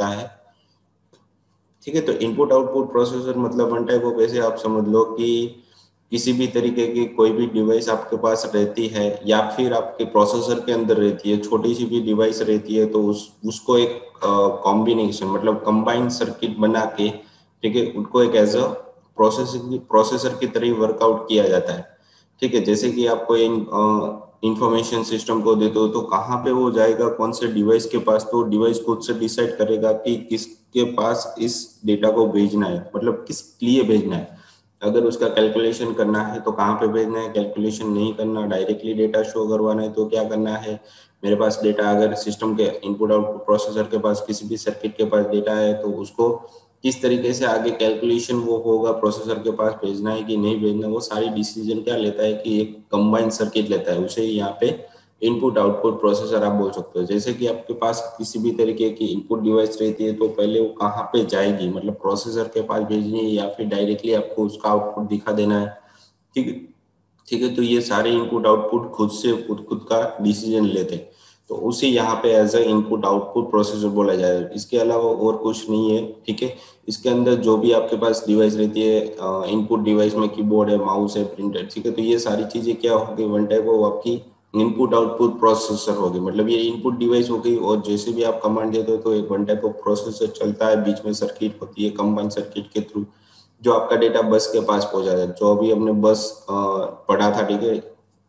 है। ठीक है, तो इनपुट आउटपुट प्रोसेसर मतलब वन टाइप ऑफ, ऐसे आप समझ लो कि किसी भी तरीके की कोई भी डिवाइस आपके पास रहती है या फिर आपके प्रोसेसर के अंदर रहती है, छोटी सी भी डिवाइस रहती है, तो उसको एक कॉम्बिनेशन मतलब कंबाइंड सर्किट बना के, ठीक है, उनको एक एज अ प्रोसेसर की तरह वर्कआउट किया जाता है। ठीक है, जैसे कि आपको इंफॉर्मेशन सिस्टम को देते हो तो कहाँ पे वो जाएगा, कौन से डिवाइस के पास, तो डिवाइस खुद से डिसाइड करेगा कि किसके पास इस डेटा को भेजना है, मतलब किस लिए भेजना है। अगर उसका कैलकुलेशन करना है तो कहाँ पे भेजना है, कैलकुलेशन नहीं करना, डायरेक्टली डेटा शो करवाना है तो क्या करना है। मेरे पास डेटा अगर सिस्टम के इनपुट आउटपुट प्रोसेसर के पास किसी भी सर्किट के पास डेटा है तो उसको किस तरीके से आगे कैलकुलेशन वो होगा, प्रोसेसर के पास भेजना है कि नहीं भेजना, वो सारी डिसीजन क्या लेता है कि एक कंबाइंड सर्किट लेता है, उसे यहाँ पे इनपुट आउटपुट प्रोसेसर आप बोल सकते हो। जैसे कि आपके पास किसी भी तरीके की इनपुट डिवाइस रहती है तो पहले वो कहाँ पे जाएगी, मतलब प्रोसेसर के पास भेजनी है या फिर डायरेक्टली आपको उसका आउटपुट दिखा देना है। ठीक है, ठीक है, तो ये सारे इनपुट आउटपुट खुद से खुद खुद का डिसीजन लेते हैं, तो उसे यहाँ पे as a input output processor बोला जाएगा। इसके अलावा और कुछ नहीं है। ठीक है, इसके अंदर जो भी आपके पास डिवाइस रहती है, इनपुट डिवाइस में कीबोर्ड है, माउस है, प्रिंटर, ठीक है, तो ये सारी चीजें क्या होगी, वन टाइप ऑफ आपकी इनपुट आउटपुट प्रोसेसर होगी। मतलब ये इनपुट डिवाइस हो गई और जैसे भी आप कमांड देते हो तो एक वन टाइप ऑफ प्रोसेसर चलता है, बीच में सर्किट होती है, कंबाइंड सर्किट के थ्रू जो आपका डेटा बस के पास पहुंचा जाए। जो अभी हमने बस पढ़ा था, ठीक है,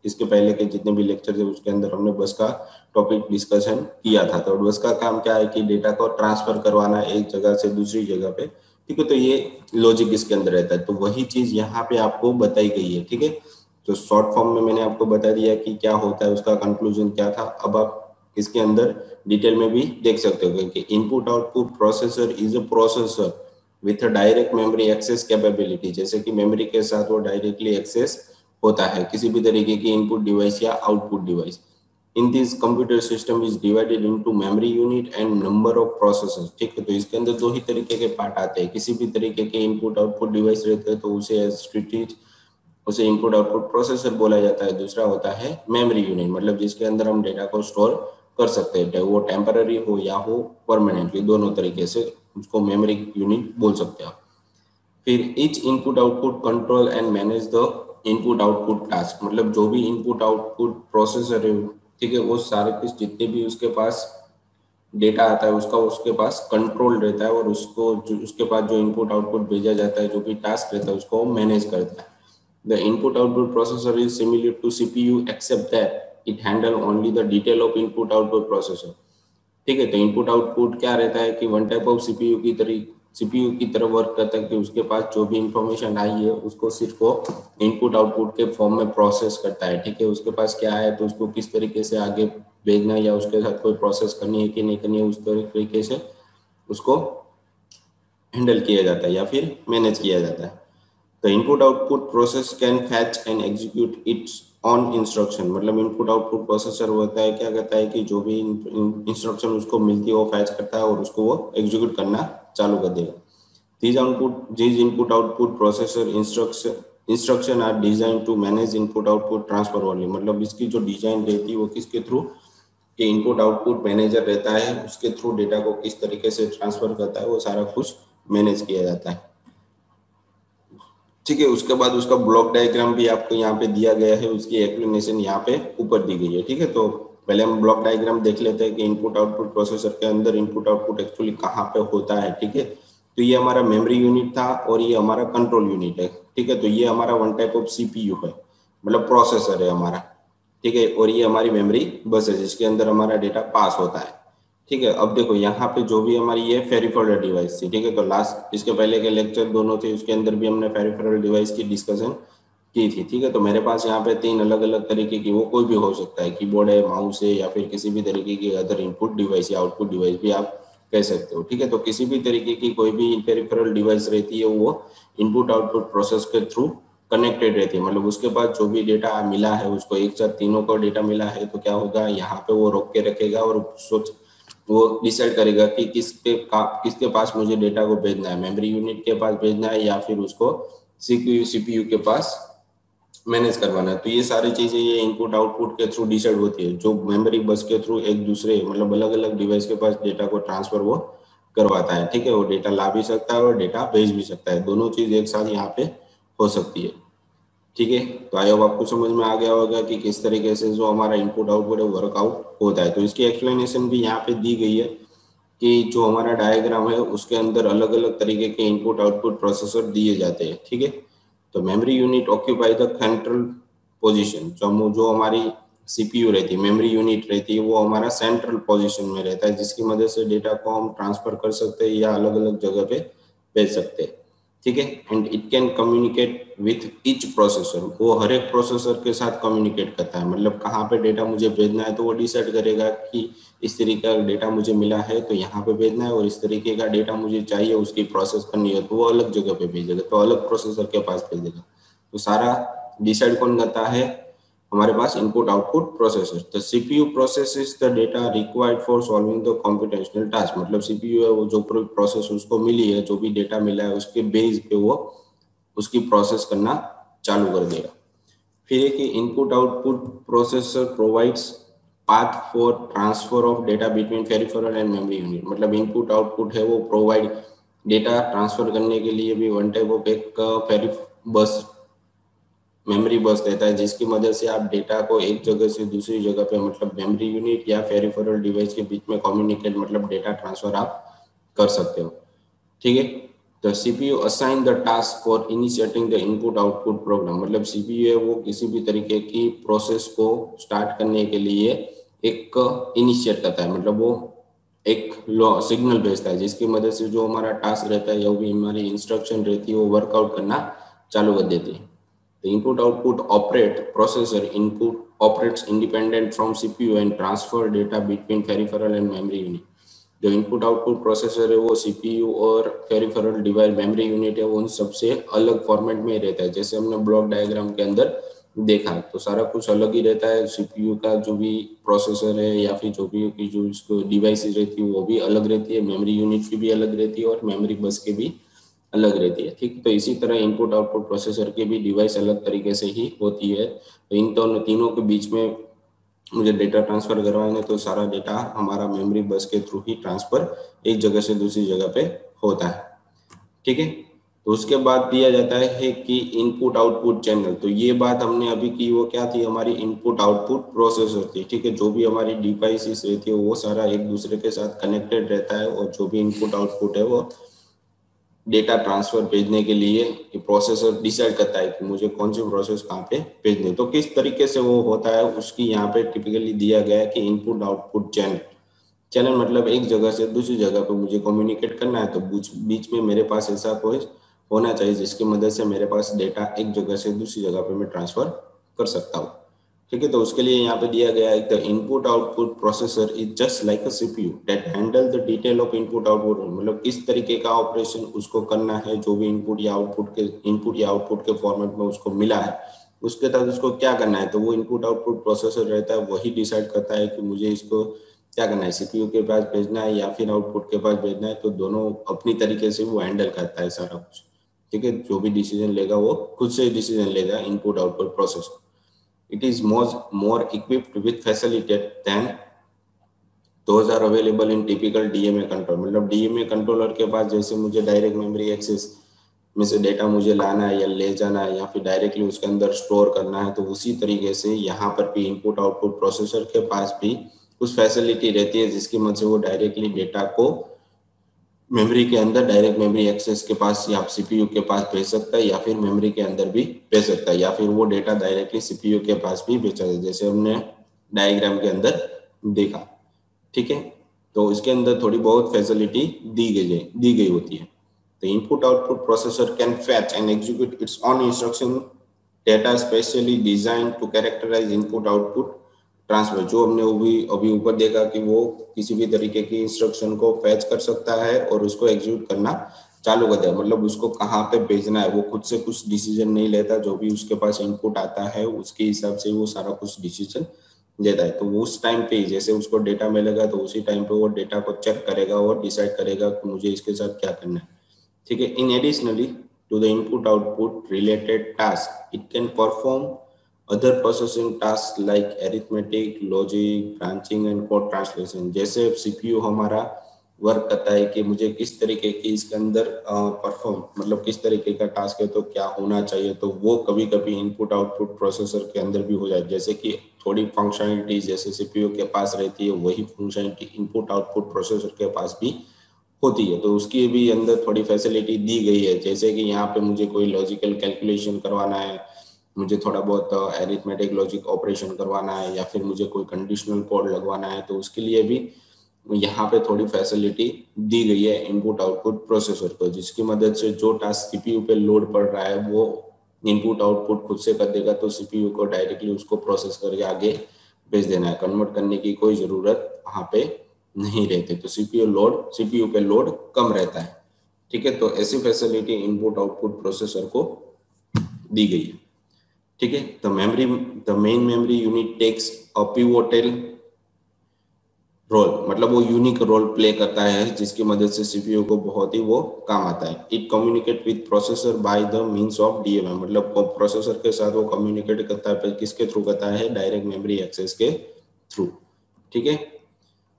इसके पहले के जितने भी लेक्चर थे उसके अंदर हमने बस का टॉपिक डिस्कशन किया था। तो बस का काम क्या है कि डेटा को ट्रांसफर करवाना एक जगह से दूसरी जगह पे। ठीक है, तो ये लॉजिक इसके अंदर रहता है, तो वही चीज यहाँ पे आपको बताई गई है। ठीक है, तो शॉर्ट फॉर्म में मैंने आपको बता दिया कि क्या होता है, उसका कंक्लूजन क्या था। अब आप इसके अंदर डिटेल में भी देख सकते हो कि input output processor is a processor with direct memory access capability, जैसे कि मेमोरी के साथ वो डायरेक्टली एक्सेस होता है किसी भी तरीके की इनपुट डिवाइस या output device. In this computer system is divided into memory unit and number of processors. ठीक है, तो इसके अंदर दो ही तरीके के पार्ट आते हैं। किसी भी तरीके के इनपुट आउटपुट डिवाइस रहते हैं तो उसे इनपुट आउटपुट प्रोसेसर बोला जाता है। दूसरा होता है मेमोरी यूनिट, मतलब जिसके अंदर हम डेटा को स्टोर कर सकते हैं, वो टेम्पररी हो या हो परमानेंटली, दोनों तरीके से उसको मेमोरी यूनिट बोल सकते हैं। फिर each input output control and manage the input output task, मतलब जो भी इनपुट आउटपुट प्रोसेसर है, ठीक है, वो सारे कुछ जितने भी उसके पास डेटा आता है उसका उसके पास कंट्रोल रहता है और उसको जो उसके पास जो इनपुट आउटपुट भेजा जाता है, जो भी टास्क रहता है उसको मैनेज करता है। The input output processor is similar to CPU except that it handle only the detail of input output processor. ठीक है, तो इनपुट आउटपुट क्या रहता है कि वन टाइप ऑफ सीपीयू की तरह वर्क करता है कि उसके पास जो भी इंफॉर्मेशन आई है उसको सिर्फ वो इनपुट आउटपुट के फॉर्म में प्रोसेस करता है। ठीक है, उसके पास क्या है तो उसको किस तरीके से आगे भेजना है या उसके साथ कोई प्रोसेस करनी है कि नहीं करनी है, उस तरीके से उसको हैंडल किया जाता है या फिर मैनेज किया जाता है। The input output process can fetch and execute it's on instruction, मतलब इनपुट आउटपुट प्रोसेसर होता है, क्या करता है कि जो भी इंस्ट्रक्शन उसको मिलती है वो फैच करता है और उसको वो एग्जीक्यूट करना चालू कर देगा। These input output processor instruction are designed to manage input output transfer only, मतलब इसकी जो डिजाइन रहती है वो किसके थ्रू, कि इनपुट आउटपुट मैनेजर रहता है, उसके थ्रू डेटा को किस तरीके से ट्रांसफर करता है वो सारा कुछ मैनेज किया जाता है। ठीक है, उसके बाद उसका ब्लॉक डायग्राम भी आपको यहाँ पे दिया गया है, उसकी एक्सप्लेनेशन यहाँ पे ऊपर दी गई है। ठीक है, तो पहले हम ब्लॉक डायग्राम देख लेते हैं कि इनपुट आउटपुट प्रोसेसर के अंदर इनपुट आउटपुट एक्चुअली कहाँ पे होता है। ठीक है, तो ये हमारा मेमोरी यूनिट था और ये हमारा कंट्रोल यूनिट है। ठीक है, तो ये हमारा वन टाइप ऑफ सीपीयू है, मतलब प्रोसेसर है हमारा। ठीक है, और ये हमारी मेमोरी बस है जिसके अंदर हमारा डेटा पास होता है। ठीक है, अब देखो यहाँ पे जो भी हमारी ये पेरिफेरल डिवाइस थी, ठीक है, तो लास्ट इसके पहले के लेक्चर दोनों थे उसके अंदर भी हमने पेरिफेरल डिवाइस की डिस्कशन की थी। ठीक है, तो मेरे पास यहाँ पे 3 अलग अलग तरीके की, वो कोई भी हो सकता है, कीबोर्ड है, माउस है या फिर किसी भी तरीके की अदर इनपुट डिवाइस या आउटपुट डिवाइस भी आप कह सकते हो। ठीक है, तो किसी भी तरीके की कोई भी पेरिफेरल डिवाइस रहती है वो इनपुट आउटपुट प्रोसेस के थ्रू कनेक्टेड रहती है, मतलब उसके पास जो भी डेटा मिला है उसको एक साथ तीनों को डेटा मिला है तो क्या होगा, यहाँ पे वो रोक के रखेगा और सोच वो डिसाइड करेगा कि किसके पास मुझे डेटा को भेजना है, मेमोरी यूनिट के पास भेजना है या फिर उसको सीपीयू के पास मैनेज करवाना है। तो ये सारी चीजें ये इनपुट आउटपुट के थ्रू डिसाइड होती है, जो मेमोरी बस के थ्रू एक दूसरे मतलब अलग अलग डिवाइस के पास डेटा को ट्रांसफर वो करवाता है, ठीक है। वो डेटा ला भी सकता है और डेटा भेज भी सकता है, दोनों चीज एक साथ यहाँ पे हो सकती है, ठीक है। तो आई होप आपको समझ में आ गया होगा कि किस तरीके से जो हमारा इनपुट आउटपुट है वर्कआउट होता है। तो इसकी एक्सप्लेनेशन भी यहाँ पे दी गई है कि जो हमारा डायग्राम है उसके अंदर अलग अलग तरीके के इनपुट आउटपुट प्रोसेसर दिए जाते हैं, ठीक है। तो memory unit occupy the central position, जो हमारी सीपीयू रहती है, मेमोरी यूनिट रहती है, वो हमारा सेंट्रल पोजीशन में रहता है, जिसकी मदद से डेटा को हम ट्रांसफर कर सकते हैं या अलग अलग जगह पे भेज सकते हैं, ठीक है। And it can communicate with each processor, वो हर एक प्रोसेसर के साथ कम्युनिकेट करता है, मतलब कहाँ पे डेटा मुझे भेजना है तो वो डिसाइड करेगा कि इस तरीके का डेटा मुझे मिला है तो यहाँ पे भेजना है, और इस तरीके का डेटा मुझे चाहिए उसकी प्रोसेस करनी है तो वो अलग जगह पे भेजेगा, तो अलग प्रोसेसर के पास भेजेगा। तो सारा डिसाइड कौन करता है, हमारे पास इनपुट आउटपुट प्रोसेसर। तो CPU processes the data required for solving the computational task, मतलब सीपीयू है वो जो प्रोसेस उसको मिली है, जो भी डेटा मिला है उसके बेस पे वो उसकी प्रोसेस करना चालू कर देगा। फिर है कि input output processor provides path for transfer of data between peripheral and memory unit, मतलब इनपुट आउटपुट है वो प्रोवाइड डेटा ट्रांसफर करने के लिए भी वन टाइप ऑफ एक पेरिफ बस मेमोरी बस देता है, जिसकी मदद से आप डेटा को एक जगह से दूसरी जगह पे, मतलब मेमोरी यूनिट या पेरिफेरल डिवाइस के बीच में कम्युनिकेट, मतलब डेटा ट्रांसफर आप कर सकते हो, ठीक है। तो CPU assign the task for initiating the input output program, मतलब सीपीयू है वो किसी भी तरीके की प्रोसेस को स्टार्ट करने के लिए एक इनिशिएट करता है, मतलब वो एक सिग्नल भेजता है, जिसकी मदद से जो हमारा टास्क रहता है या भी हमारी इंस्ट्रक्शन रहती है वो वर्कआउट करना चालू कर देती है। The input output operate processor input operates independent from CPU and transfer data between peripheral and memory unit. जो इनपुट आउटपुट प्रोसेसर है वो सीपीयू और पेरिफेरल डिवाइस मेमोरी यूनिट है वो उन सबसे अलग फॉर्मेट में रहता है, जैसे हमने ब्लॉक डायग्राम के अंदर देखा। तो सारा कुछ अलग ही रहता है, सीपीयू का जो भी प्रोसेसर है या फिर जो भी की जो इसको डिवाइसेस रहती है वो भी अलग रहती है, मेमोरी यूनिट की भी अलग रहती है और मेमोरी बस की भी अलग रहती है, ठीक। तो इसी तरह इनपुट आउटपुट प्रोसेसर की भी डिवाइस अलग तरीके से ही होती है। तो इन दोनों तीनों के बीच में मुझे डेटा ट्रांसफर करवाना है तो सारा डेटा हमारा मेमोरी बस के थ्रू ही ट्रांसफर एक जगह से दूसरी जगह पे होता है, ठीक है। तो उसके बाद दिया जाता है कि इनपुट आउटपुट चैनल, तो ये बात हमने अभी की वो क्या थी, हमारी इनपुट आउटपुट प्रोसेसर थी, ठीक है। जो भी हमारी डिवाइसेस रहती है वो सारा एक दूसरे के साथ कनेक्टेड रहता है, और जो भी इनपुट आउटपुट है वो डेटा ट्रांसफर भेजने के लिए प्रोसेसर डिसाइड करता है कि मुझे कौन सी प्रोसेस कहाँ पे भेजनी, तो किस तरीके से वो होता है उसकी यहाँ पे टिपिकली दिया गया है कि इनपुट आउटपुट चैनल। चैनल मतलब एक जगह से दूसरी जगह पे मुझे कम्युनिकेट करना है, तो बीच में मेरे पास ऐसा कोई होना चाहिए जिसकी मदद से मेरे पास डेटा एक जगह से दूसरी जगह पे मैं ट्रांसफर कर सकता हूँ, ठीक है। तो उसके लिए यहाँ पे दिया गया है the input output processor is just like a CPU that handle the detail of input output, मतलब किस तरीके का ऑपरेशन उसको करना है, जो भी इनपुट या आउटपुट के फॉर्मेट में उसको मिला है उसके तहत उसको क्या करना है, तो वो इनपुट आउटपुट प्रोसेसर रहता है वही डिसाइड करता है कि मुझे इसको क्या करना है, सीपीयू के पास भेजना है या फिर आउटपुट के पास भेजना है। तो दोनों अपनी तरीके से वो हैंडल करता है सारा कुछ, ठीक है। जो भी डिसीजन लेगा वो खुद से डिसीजन लेगा input output processor. It is more equipped with facility than those are available in typical DMA control, मतलब DMA कंट्रोलर के पास जैसे मुझे डायरेक्ट मेमोरी एक्सेस में से डेटा मुझे लाना है या ले जाना है या फिर डायरेक्टली उसके अंदर स्टोर करना है, तो उसी तरीके से यहाँ पर भी इनपुट आउटपुट प्रोसेसर के पास भी कुछ फैसिलिटी रहती है जिसकी मदद से वो डायरेक्टली डेटा को मेमोरी के अंदर डायरेक्ट मेमोरी एक्सेस के पास या सीपीयू के पास भेज सकता है या फिर मेमोरी के अंदर भी भेज सकता है, या फिर वो डेटा डायरेक्टली सीपीयू के पास भी भेजा जाए, जैसे हमने डायग्राम के अंदर देखा, ठीक है। तो इसके अंदर थोड़ी बहुत फैसिलिटी दी गई होती है। The input output processor can fetch and execute its own instruction data specially designed to characterize input output transfer, जो हमने अभी ऊपर देखा कि वो किसी भी तरीके की इंस्ट्रक्शन को फैच कर सकता है और उसको एग्जीक्यूट करना चालू कर देगा, मतलब उसको कहाँ पे भेजना है वो खुद से कुछ डिसीजन नहीं लेता, जो भी उसके पास इनपुट आता है उसके हिसाब से वो सारा कुछ डिसीजन लेता है। तो वो उस टाइम पे जैसे उसको डेटा मिलेगा तो उसी टाइम पे वो डेटा को चेक करेगा और डिसाइड करेगा कि मुझे इसके साथ क्या करना है, ठीक है। In additionally to the input output related task it can perform other processing task like arithmetic, logic, branching and code translation. जैसे सीपीयू हमारा वर्क करता है कि मुझे किस तरीके की इसके अंदर परफॉर्म मतलब किस तरीके का टास्क है तो क्या होना चाहिए, तो वो कभी कभी इनपुट आउटपुट प्रोसेसर के अंदर भी हो जाए। जैसे कि थोड़ी फंक्शनलिटी जैसे सीपीयू के पास रहती है वही फंक्शनलिटी इनपुट आउटपुट प्रोसेसर के पास भी होती है, तो उसकी भी अंदर थोड़ी फैसिलिटी दी गई है। जैसे कि यहाँ पे मुझे कोई लॉजिकल कैलकुलेशन करवाना है, मुझे थोड़ा बहुत एरिथमेटिक लॉजिक ऑपरेशन करवाना है, या फिर मुझे कोई कंडीशनल कोड लगवाना है, तो उसके लिए भी यहाँ पे थोड़ी फैसिलिटी दी गई है इनपुट आउटपुट प्रोसेसर को, जिसकी मदद से जो टास्क सीपीयू पे लोड पड़ रहा है वो इनपुट आउटपुट खुद से कर देगा, तो सीपीयू को डायरेक्टली उसको प्रोसेस करके आगे भेज देना है, कन्वर्ट करने की कोई ज़रूरत वहाँ पे नहीं रहती। तो सीपीयू पे लोड कम रहता है। ठीक है, तो ऐसी फैसिलिटी इनपुट आउटपुट प्रोसेसर को दी गई है। ठीक है, the main memory unit takes a pivotal role, मतलब वो यूनिक रोल प्ले करता है जिसकी मदद से सीपीयू को बहुत ही वो काम आता है। It communicate with processor by the means of DMA, मतलब प्रोसेसर के साथ वो कम्युनिकेट करता है, किसके थ्रू करता है, डायरेक्ट मेमोरी एक्सेस के थ्रू। ठीक है,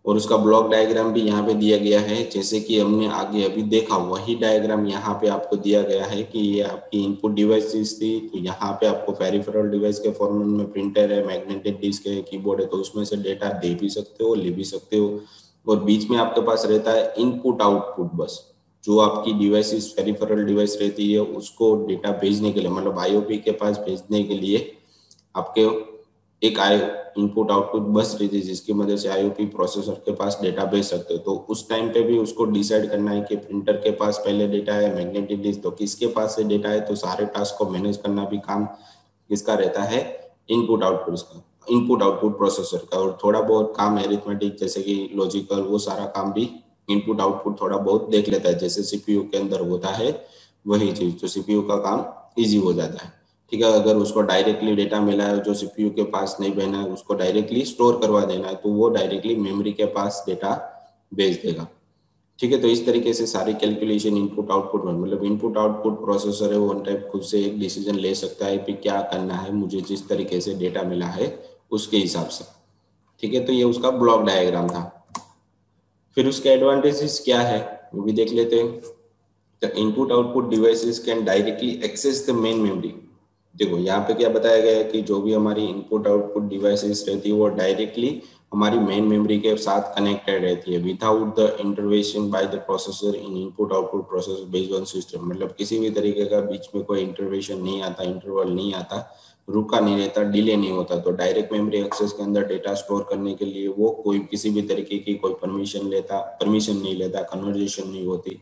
और उसका ब्लॉक डायग्राम भी यहाँ पे दिया गया है, जैसे कि हमने आगे अभी देखा वही डायग्राम यहाँ पे आपको दिया गया है कि ये आपकी इनपुट डिवाइसेस थी, तो यहाँ पे आपको पेरिफेरल डिवाइस के फॉर्मेट में प्रिंटर है, मैग्नेटिक डिस्क है, कीबोर्ड है, तो उसमें से डेटा दे भी सकते हो, ले भी सकते हो। और बीच में आपके पास रहता है इनपुट आउटपुट बस, जो आपकी डिवाइसेस पेरिफेरल डिवाइस रहती है उसको डेटा भेजने के लिए, मतलब आईओपी के पास भेजने के लिए आपके एक आई इनपुट आउटपुट बस रहती है, जिसकी मदद से आईओपी प्रोसेसर के पास डेटा भेज सकते हो। तो उस टाइम पे भी उसको डिसाइड करना है कि प्रिंटर के पास पहले डेटा है, मैग्नेटिक डिस्क तो किसके पास से डेटा है, तो सारे टास्क को मैनेज करना भी काम किसका रहता है, इनपुट आउटपुट प्रोसेसर का। और थोड़ा बहुत काम एरिथमेटिक जैसे कि लॉजिकल वो सारा काम भी इनपुट आउटपुट थोड़ा बहुत देख लेता है, जैसे सीपीयू के अंदर होता है वही चीज, तो सीपीयू का काम इजी हो जाता है। ठीक है, अगर उसको डायरेक्टली डेटा मिला है जो सीपीयू के पास नहीं बहना है, उसको डायरेक्टली स्टोर करवा देना है, तो वो डायरेक्टली मेमोरी के पास डेटा भेज देगा। ठीक है, तो इस तरीके से सारी कैलकुलेशन इनपुट आउटपुट में, मतलब इनपुट आउटपुट प्रोसेसर है वो वन टाइप खुद से एक डिसीजन ले सकता है कि क्या करना है मुझे, जिस तरीके से डेटा मिला है उसके हिसाब से। ठीक है, तो ये उसका ब्लॉक डायग्राम था। फिर उसके एडवांटेजेस क्या है वो भी देख लेते हैं। The input output devices can directly access the main memory। देखो यहाँ पे क्या बताया गया है कि जो भी हमारी इनपुट आउटपुट डिवाइसेस रहती है वो डायरेक्टली हमारी मेन मेमोरी के साथ कनेक्टेड रहती है without the intervention by the processor in input output process based on system, मतलब किसी भी तरीके का बीच में कोई इंटरवेंशन नहीं आता, इंटरवल नहीं आता, रुका नहीं रहता, डिले नहीं होता। तो डायरेक्ट मेमोरी एक्सेस के अंदर डेटा स्टोर करने के लिए वो कोई किसी भी तरीके की कोई परमिशन नहीं लेता, कन्वर्जेशन नहीं होती,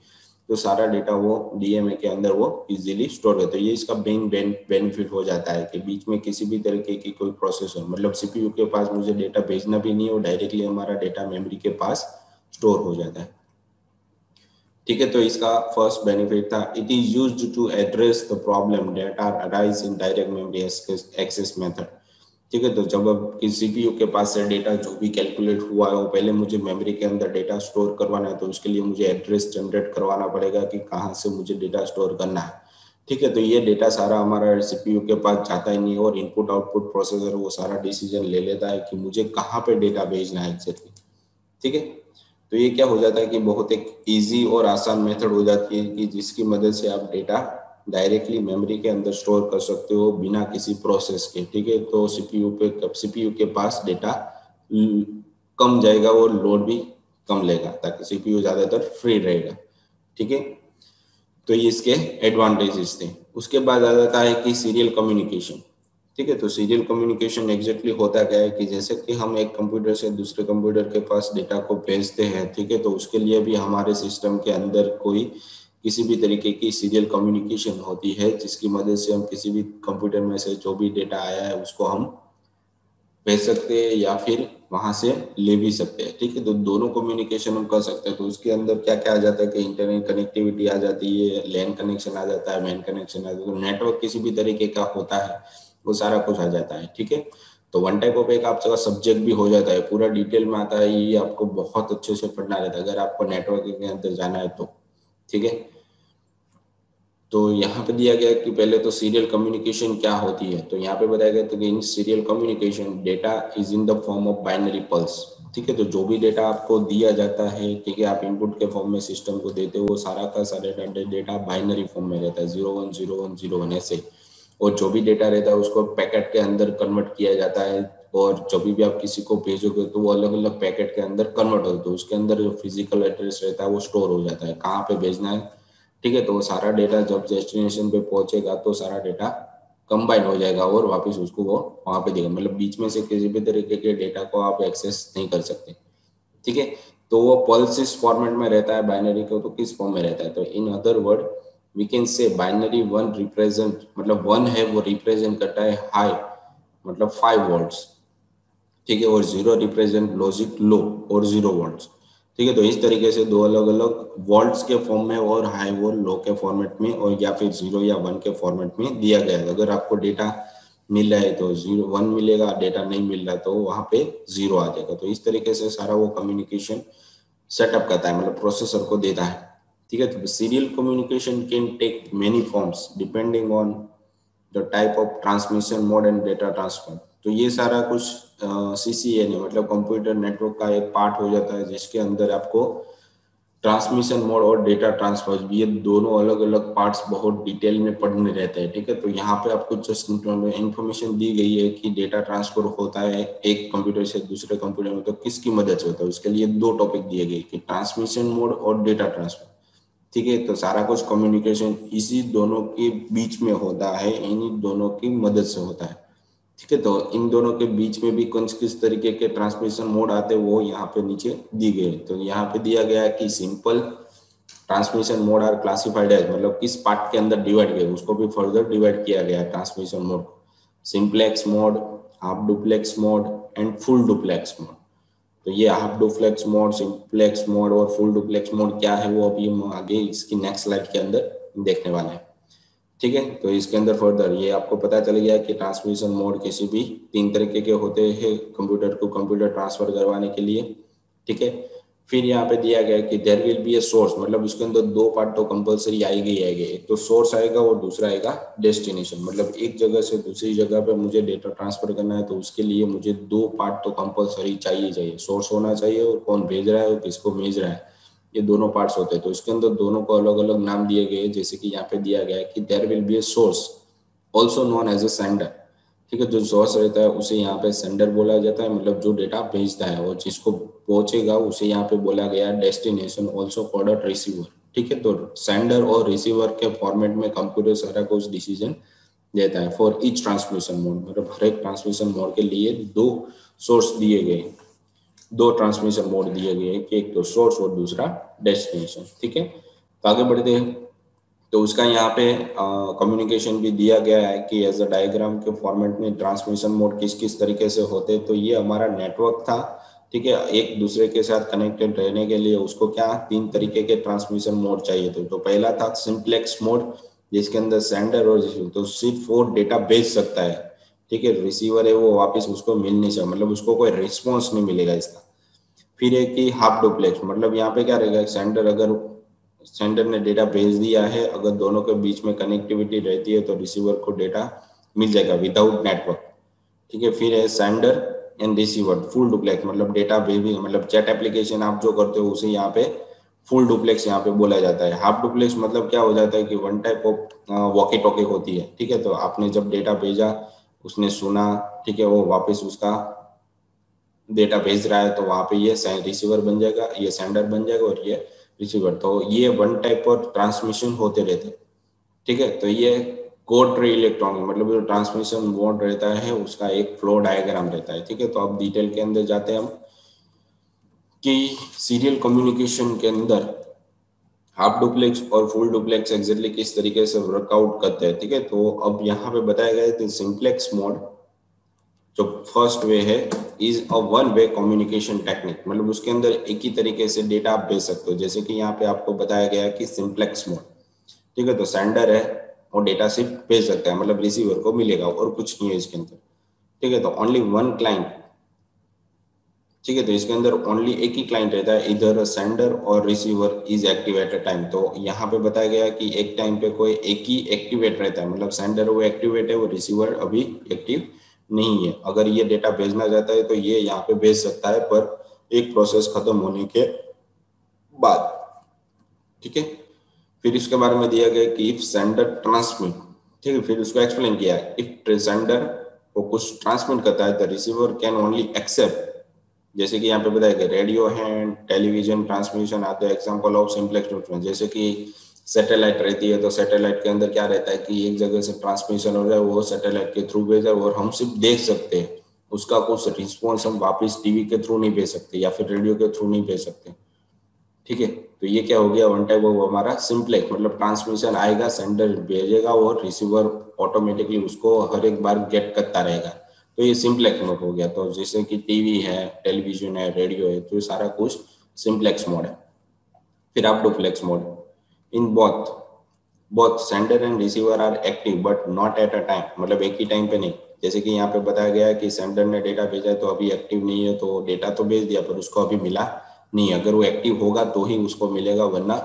तो सारा डेटा वो डीएमए के अंदर वो इजीली स्टोर रहता है। ये इसका मेन बेनिफिट हो जाता है कि बीच में किसी भी तरीके की कोई प्रोसेसर, मतलब सीपीयू के पास मुझे डेटा भेजना भी नहीं हो, डायरेक्टली हमारा डेटा मेमोरी के पास स्टोर हो जाता है। ठीक है, तो इसका फर्स्ट बेनिफिट था it is used to address the problem that are arise in direct memory access method. ठीक है, तो जब अब सीपीयू के पास से डेटा जो भी कैलकुलेट हुआ है वो पहले मुझे मेमोरी के अंदर डेटा स्टोर करवाना है, तो उसके लिए मुझे एड्रेस जनरेट करवाना पड़ेगा कि कहाँ से मुझे डेटा स्टोर करना है। ठीक है, तो ये डेटा सारा हमारा सीपीयू के पास जाता ही नहीं है, और इनपुट आउटपुट प्रोसेसर वो सारा डिसीजन ले लेता है कि मुझे कहाँ पे डेटा भेजना है एग्जैक्टली। ठीक है, तो ये क्या हो जाता है कि बहुत एक इजी और आसान मेथड हो जाती है कि जिसकी मदद से आप डेटा डायरेक्टली मेमोरी के अंदर स्टोर कर सकते हो बिना किसी प्रोसेस के। ठीक है, तो सीपीयू के पास डेटा कम जाएगा और लोड भी कम लेगा, ताकि सीपीयू ज्यादातर फ्री रहेगा। ठीक है, तो ये इसके एडवांटेजेस थे। उसके बाद आ जाता है कि सीरियल कम्युनिकेशन। ठीक है, तो सीरियल कम्युनिकेशन एग्जैक्टली होता क्या है कि जैसे कि हम एक कंप्यूटर से दूसरे कंप्यूटर के पास डेटा को भेजते हैं, ठीक है, तो उसके लिए भी हमारे सिस्टम के अंदर कोई किसी भी तरीके की सीरियल कम्युनिकेशन होती है, जिसकी मदद से हम किसी भी कंप्यूटर में से जो भी डेटा आया है उसको हम भेज सकते हैं या फिर वहां से ले भी सकते हैं। ठीक है, तो दोनों कम्युनिकेशन हम कर सकते हैं। तो उसके अंदर क्या क्या आ जाता है कि इंटरनेट कनेक्टिविटी आ जाती है, लैन कनेक्शन आ जाता है, मैन कनेक्शन आ जाता है, तो नेटवर्क किसी भी तरीके का होता है वो सारा कुछ आ जाता है। ठीक है, तो वन टाइप ऑफ एक आपका सब्जेक्ट भी हो जाता है, पूरा डिटेल में आता है, ये आपको बहुत अच्छे से पढ़ना रहता है अगर आपको नेटवर्क के अंदर जाना है तो। ठीक है, तो यहाँ पे दिया गया कि पहले तो सीरियल कम्युनिकेशन क्या होती है, तो यहाँ पे बताया गया तो कि in serial communication data is in the form of binary pulse. ठीक है, तो जो भी डेटा आपको दिया जाता है, ठीक है, आप इनपुट के फॉर्म में सिस्टम को देते हो, वो सारा का सारा डेटा बाइनरी फॉर्म में रहता है, 010101 ऐसे। और जो भी डेटा रहता है उसको पैकेट के अंदर कन्वर्ट किया जाता है, और जब भी आप किसी को भेजोगे तो वो अलग अलग पैकेट के अंदर कन्वर्ट होता है, उसके अंदर जो फिजिकल एड्रेस रहता है वो स्टोर हो जाता है, कहाँ पे भेजना है। ठीक है, तो वो सारा डेटा जब डेस्टिनेशन पे पहुंचेगा तो सारा डेटा कंबाइन हो जाएगा और वापस उसको वो वहां पे देगा, मतलब बीच में से किसी भी तरीके के डेटा को आप एक्सेस नहीं कर सकते। ठीक है, तो वो पल्स इस फॉर्मेट में रहता है, बाइनरी को तो किस फॉर्म में रहता है, तो in other word we can say binary one represent, मतलब वन है वो रिप्रेजेंट करता है हाई, मतलब 5 वोल्ट्स। ठीक है, और जीरो रिप्रेजेंट लॉजिक लो और 0 वोल्ट्स। ठीक है, तो इस तरीके से दो अलग अलग वोल्ट्स के फॉर्म में और हाई और लो के फॉर्मेट में, और या फिर 0 या 1 के फॉर्मेट में दिया गया है। अगर आपको डेटा मिल रहा है तो 0 1 मिलेगा, डेटा नहीं मिल रहा तो वहां पे 0 आ जाएगा। तो इस तरीके से सारा वो कम्युनिकेशन सेटअप करता है, मतलब प्रोसेसर को देता है। ठीक है, तो serial communication can take many forms depending on the type of transmission mode and data transfer. तो ये सारा कुछ सीसीएन है, मतलब कंप्यूटर नेटवर्क का एक पार्ट हो जाता है, जिसके अंदर आपको ट्रांसमिशन मोड और डेटा ट्रांसफर, ये दोनों अलग अलग पार्ट्स बहुत डिटेल में पढ़ने रहते हैं। ठीक है, तो यहाँ पे आपको जस्ट इन्फॉर्मेशन दी गई है कि डेटा ट्रांसफर होता है एक कंप्यूटर से दूसरे कंप्यूटर में, तो किसकी मदद से होता है, उसके लिए 2 टॉपिक दिए गए कि ट्रांसमिशन मोड और डेटा ट्रांसफर। ठीक है, तो सारा कुछ कम्युनिकेशन इसी दोनों के बीच में होता है, इन्हीं दोनों की मदद से होता है। ठीक है, तो इन दोनों के बीच में भी कुछ किस तरीके के ट्रांसमिशन मोड आते हैं वो यहाँ पे नीचे दी गई है। तो यहाँ पे दिया गया है कि simple transmission mode are classified as, मतलब किस पार्ट के अंदर डिवाइड किया, उसको भी फर्दर डिवाइड किया गया है transmission mode. Simplex mode, half duplex mode and full duplex mode. तो ये half duplex mode, simplex mode और फुल डुप्लेक्स मोड क्या है वो अभी हम आगे इसकी नेक्स्ट स्लाइड के अंदर देखने वाले हैं। ठीक है, तो इसके अंदर फर्दर ये आपको पता चल गया कि ट्रांसमिशन मोड किसी भी 3 तरीके के होते हैं कंप्यूटर को कंप्यूटर ट्रांसफर करवाने के लिए। ठीक है, फिर यहाँ पे दिया गया कि there will be a source, मतलब इसके अंदर 2 पार्ट तो कंपलसरी आएगी एक तो सोर्स आएगा और दूसरा आएगा डेस्टिनेशन, मतलब एक जगह से दूसरी जगह पे मुझे डेटा ट्रांसफर करना है तो उसके लिए मुझे 2 पार्ट तो कंपलसरी चाहिए, सोर्स होना चाहिए और कौन भेज रहा है और किसको भेज रहा है, ये दोनों पार्ट्स होते हैं। तो इसके अंदर दोनों को अलग अलग नाम दिए गए, जैसे कि यहाँ पे दिया गया है कि there will be a source also known as a sender. ठीक है, जो सोर्स रहता है उसे यहाँ पे सेंडर बोला जाता है, मतलब जो डेटा भेजता है, और जिसको पहुंचेगा उसे यहाँ पे बोला गया डेस्टिनेशन, ऑल्सो कॉल्ड रिसीवर। ठीक है, तो सेंडर और रिसीवर के फॉर्मेट में कंप्यूटर सारा कुछ डिसीजन देता है फॉर ईच ट्रांसमिशन मोड, मतलब हर एक ट्रांसमिशन मोड के लिए 2 सोर्स दिए गए, 2 ट्रांसमिशन मोड दिए गए हैं कि एक तो सोर्स और दूसरा डेस्टिनेशन। ठीक है, तो आगे बढ़ते हैं। तो उसका यहाँ पे कम्युनिकेशन भी दिया गया है कि एज अ डायग्राम के फॉर्मेट में ट्रांसमिशन मोड किस किस तरीके से होते हैं। तो ये हमारा नेटवर्क था। ठीक है, एक दूसरे के साथ कनेक्टेड रहने के लिए उसको क्या 3 तरीके के ट्रांसमिशन मोड चाहिए थे। तो पहला था सिंप्लेक्स मोड, जिसके अंदर सेंडर और रिसीवर तो सिर्फ वो डेटा भेज सकता है। ठीक है, रिसीवर है वो वापस उसको मिल नहीं सकता, मतलब उसको कोई रिस्पॉन्स नहीं मिलेगा इसका। फिर एक ही हाफ डुप्लेक्स, मतलब यहाँ पे क्या रहेगा, सेंडर अगर सेंडर ने डेटा भेज दिया है, अगर दोनों के बीच में कनेक्टिविटी रहती है तो रिसीवर को डेटा मिल जाएगा विदाउट नेटवर्क। ठीक है, फिर है sender and receiver full duplex, मतलब डेटा भेज, मतलब चैट एप्लीकेशन आप जो करते हो उसे यहाँ पे फुल डुप्लेक्स यहाँ पे बोला जाता है। हाफ डुप्लेक्स मतलब क्या हो जाता है कि one type of walkie talkie होती है। ठीक है, तो आपने जब डेटा भेजा, उसने सुना, ठीक है, वो वापस उसका डेटा भेज रहा है, तो वहां पे ये रिसीवर बन जाएगा, ये सेंडर बन जाएगा और ये रिसीवर। तो ये वन टाइप ऑफ ट्रांसमिशन होते रहते हैं। ठीक है, तो ये कोड ट्री इलेक्ट्रॉनिक, मतलब जो ट्रांसमिशन मोड रहता है उसका एक फ्लो डायग्राम रहता है। ठीक है, तो अब डिटेल के अंदर जाते हैं हम कि सीरियल कम्युनिकेशन के अंदर हाफ डुप्लेक्स और फुल डुप्लेक्स एग्जैक्टली किस तरीके से वर्कआउट करते हैं। ठीक है, तो अब यहाँ पे बताया गया है सिंप्लेक्स मोड जो फर्स्ट वे है is a one way communication technique, मतलब उसके अंदर एक ही तरीके से डेटा आप भेज सकते हो। जैसे कि यहाँ पे आपको बताया गया है कि सिंप्लेक्स मोड। ठीक है, तो सेंडर है और डेटा सिर्फ भेज सकता है, मतलब रिसीवर को मिलेगा और कुछ नहीं है इसके अंदर। ठीक है, तो ओनली वन क्लाइंट ठीक है। तो इसके अंदर ओनली एक ही क्लाइंट रहता है, इधर सेंडर और receiver is active at a time. तो यहाँ पे बताया गया कि एक टाइम पे कोई एक ही एक्टिवेट रहता है, मतलब सेंडर वो एक्टिवेट है, वो रिसीवर अभी एक्टिव नहीं है। अगर ये डेटा भेजना चाहता है तो ये यहाँ पे भेज सकता है, पर एक प्रोसेस खत्म होने के बाद। ठीक है। फिर इसके बारे में दिया गया कि इफ सेंडर ट्रांसमिट, ठीक है, फिर उसको एक्सप्लेन किया, इफ सेंडर को कुछ ट्रांसमिट करता है the receiver can only accept, जैसे कि यहाँ पे बताया गया रेडियो है, टेलीविजन ट्रांसमिशन आते हैं एग्जांपल ऑफ सिंपलेक्स ट्रांसमिशन। जैसे कि सैटेलाइट रहती है, तो सैटेलाइट के अंदर क्या रहता है कि एक जगह से ट्रांसमिशन हो रहा है, वो सैटेलाइट के थ्रू भेजा और हम सिर्फ देख सकते हैं, उसका कुछ रिस्पॉन्स हम वापस टीवी के थ्रू नहीं भेज सकते या फिर रेडियो के थ्रू नहीं भेज सकते। ठीक है। तो ये क्या हो गया, वन टाइप ऑफ हमारा सिंपलेक्स, मतलब ट्रांसमिशन आएगा, सेंडर भेजेगा और रिसीवर ऑटोमेटिकली उसको हर एक बार गेट करता रहेगा। तो ये सिंपलेक्स मोड हो गया। तो जैसे कि टीवी है, टेलीविजन है, रेडियो है, तो ये सारा कुछ सिंपलेक्स मोड है। फिर आप duplex mode, in both sender and receiver are active but not at a time, मतलब एक ही टाइम पे नहीं। जैसे कि यहाँ पे बताया गया है कि सेंडर ने डेटा भेजा है तो अभी एक्टिव नहीं है, तो डेटा तो भेज दिया पर उसको अभी मिला नहीं। अगर वो एक्टिव होगा तो ही उसको मिलेगा, वरना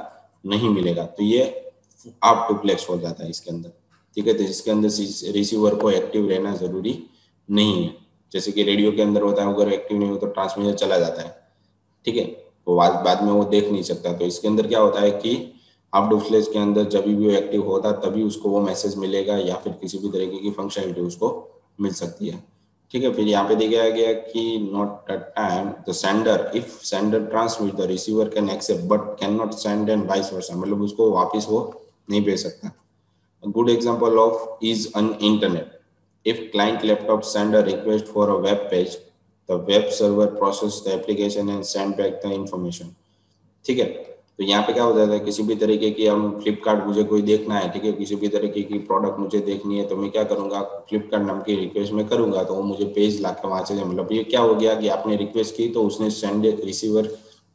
नहीं मिलेगा। तो ये आप डुप्लेक्स हो जाता है इसके अंदर। ठीक है। तो इसके अंदर रिसीवर को एक्टिव रहना जरूरी नहीं है। जैसे कि रेडियो के अंदर होता है, अगर एक्टिव नहीं हो तो ट्रांसमीटर चला जाता है। ठीक है। वो बाद में वो देख नहीं सकता। तो इसके अंदर क्या होता है कि आप डुप्लेक्स के अंदर जब भी वो एक्टिव होता तभी उसको वो मैसेज मिलेगा या फिर किसी भी तरीके की फंक्शनलिटी उसको मिल सकती है। ठीक है। फिर यहाँ पे दिखाया गया कि not a time the sender, if sender transmit the receiver can accept but can not send and vice versa, मतलब उसको वापस वो नहीं भेज सकता। A good example of is on internet. If client laptop send a request for a web page, the web server process the application and send back the information. ठीक है। तो यहाँ पे क्या हो जाता है, किसी भी तरीके की हम फ्लिपकार्ट मुझे कोई देखना है, ठीक है, किसी भी तरीके की प्रोडक्ट मुझे देखनी है, तो मैं क्या करूंगा, फ्लिपकार्ट नाम की रिक्वेस्ट में करूंगा तो वो मुझे पेज ला के वहां से, मतलब ये क्या हो गया कि आपने रिक्वेस्ट की तो उसने सेंड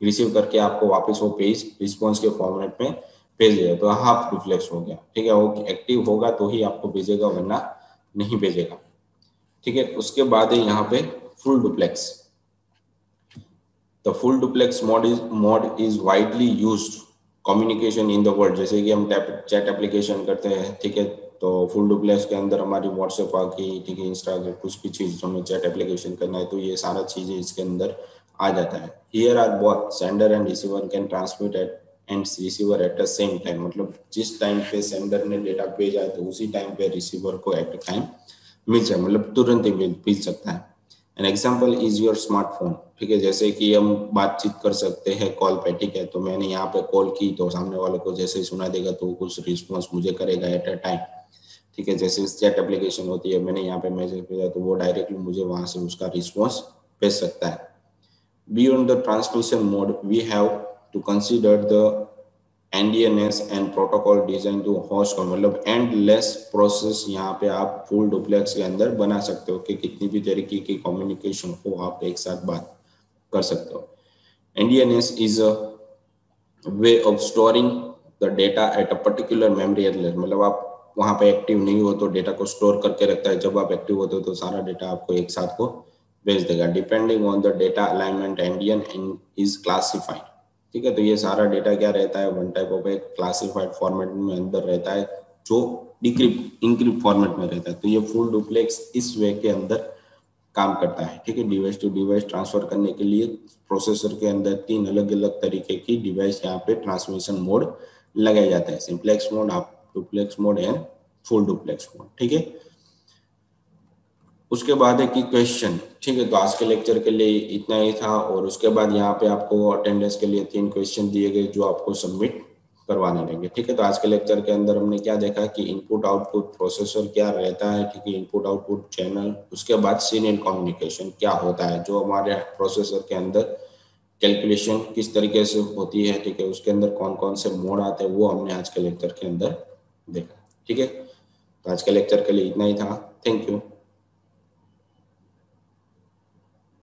रिसीव करके आपको वापस वो पेज रिस्पॉन्स के फॉर्मेट में भेज दिया, तो हाफ डुप्लेक्स हो गया। ठीक है। वो एक्टिव होगा तो ही आपको भेजेगा, वरना नहीं भेजेगा। ठीक है। उसके बाद है यहाँ पे full duplex. The full duplex mode is widely used communication in the world। जैसे कि हम चैट एप्लीकेशन करते हैं, ठीक है, तो फुल डुप्लेक्स के अंदर हमारी व्हाट्सएप आ गई, ठीक है, इंस्टाग्राम, कुछ भी चीज हमें चैट एप्लीकेशन करना है तो ये सारा चीजें इसके अंदर आ जाता है। Here are both sender and receiver can transmit at and receiver at the same time, मतलब जिस टाइम पे सेंडर ने डेटा भेजा है तो उसी टाइम पे रिसीवर को एट अ टाइम मिल जाए, मतलब तुरंत ही मिल सकता है। An example is your smartphone. ठीक है। जैसे कि हम बातचीत कर सकते हैं कॉल पे, ठीक है, तो मैंने यहाँ पे कॉल की तो सामने वाले को जैसे ही सुना देगा तो कुछ रिस्पॉन्स मुझे करेगा एट अ टाइम। ठीक है। जैसे चैट एप्लीकेशन होती है, मैंने यहाँ पे मैसेज भेजा तो वो डायरेक्टली मुझे वहां से उसका रिस्पॉन्स भेज सकता है। Beyond the transmission mode, we have to consider the NDNS and protocol designed to host, मतलब endless process यहाँ पे आप फुल डुप्लेक्स के अंदर बना सकते हो कि कितनी भी तरीके की कम्युनिकेशन हो आप एक साथ बात कर सकते हो। NDNS is a way of storing the data at a particular memory address, मतलब आप वहाँ पे एक्टिव नहीं हो तो डेटा को स्टोर करके रखता है, जब आप एक्टिव होते हो तो सारा डेटा आपको एक साथ को भेज देगा। Depending on the data alignment NDN is classified. ठीक है। तो ये सारा डेटा क्या रहता है, वन टाइप ऑफ एक क्लासिफाइड फॉर्मेट में अंदर रहता है, जो डिक्रिप्ट इनक्रिप्ट फॉर्मेट में रहता है। तो ये फुल डुप्लेक्स इस वे के अंदर काम करता है। ठीक है। डिवाइस टू डिवाइस ट्रांसफर करने के लिए प्रोसेसर के अंदर 3 अलग अलग तरीके की डिवाइस यहाँ पे ट्रांसमिशन मोड लगाए जाते हैं, simplex mode, half duplex mode and full duplex mode. ठीक है। उसके बाद है कि क्वेश्चन। ठीक है। तो आज के लेक्चर के लिए इतना ही था, और उसके बाद यहाँ पे आपको अटेंडेंस के लिए 3 क्वेश्चन दिए गए जो आपको सबमिट करवाने रहेंगे। ठीक है। तो आज के लेक्चर के अंदर हमने क्या देखा कि इनपुट आउटपुट प्रोसेसर क्या रहता है, ठीक है, इनपुट आउटपुट चैनल, उसके बाद सीरियल कम्युनिकेशन क्या होता है, जो हमारे प्रोसेसर के अंदर कैलकुलेशन किस तरीके से होती है, ठीक है, उसके अंदर कौन कौन से मोड आते हैं, वो हमने आज के लेक्चर के अंदर देखा। ठीक है। तो आज के लेक्चर के लिए इतना ही था। Thank you.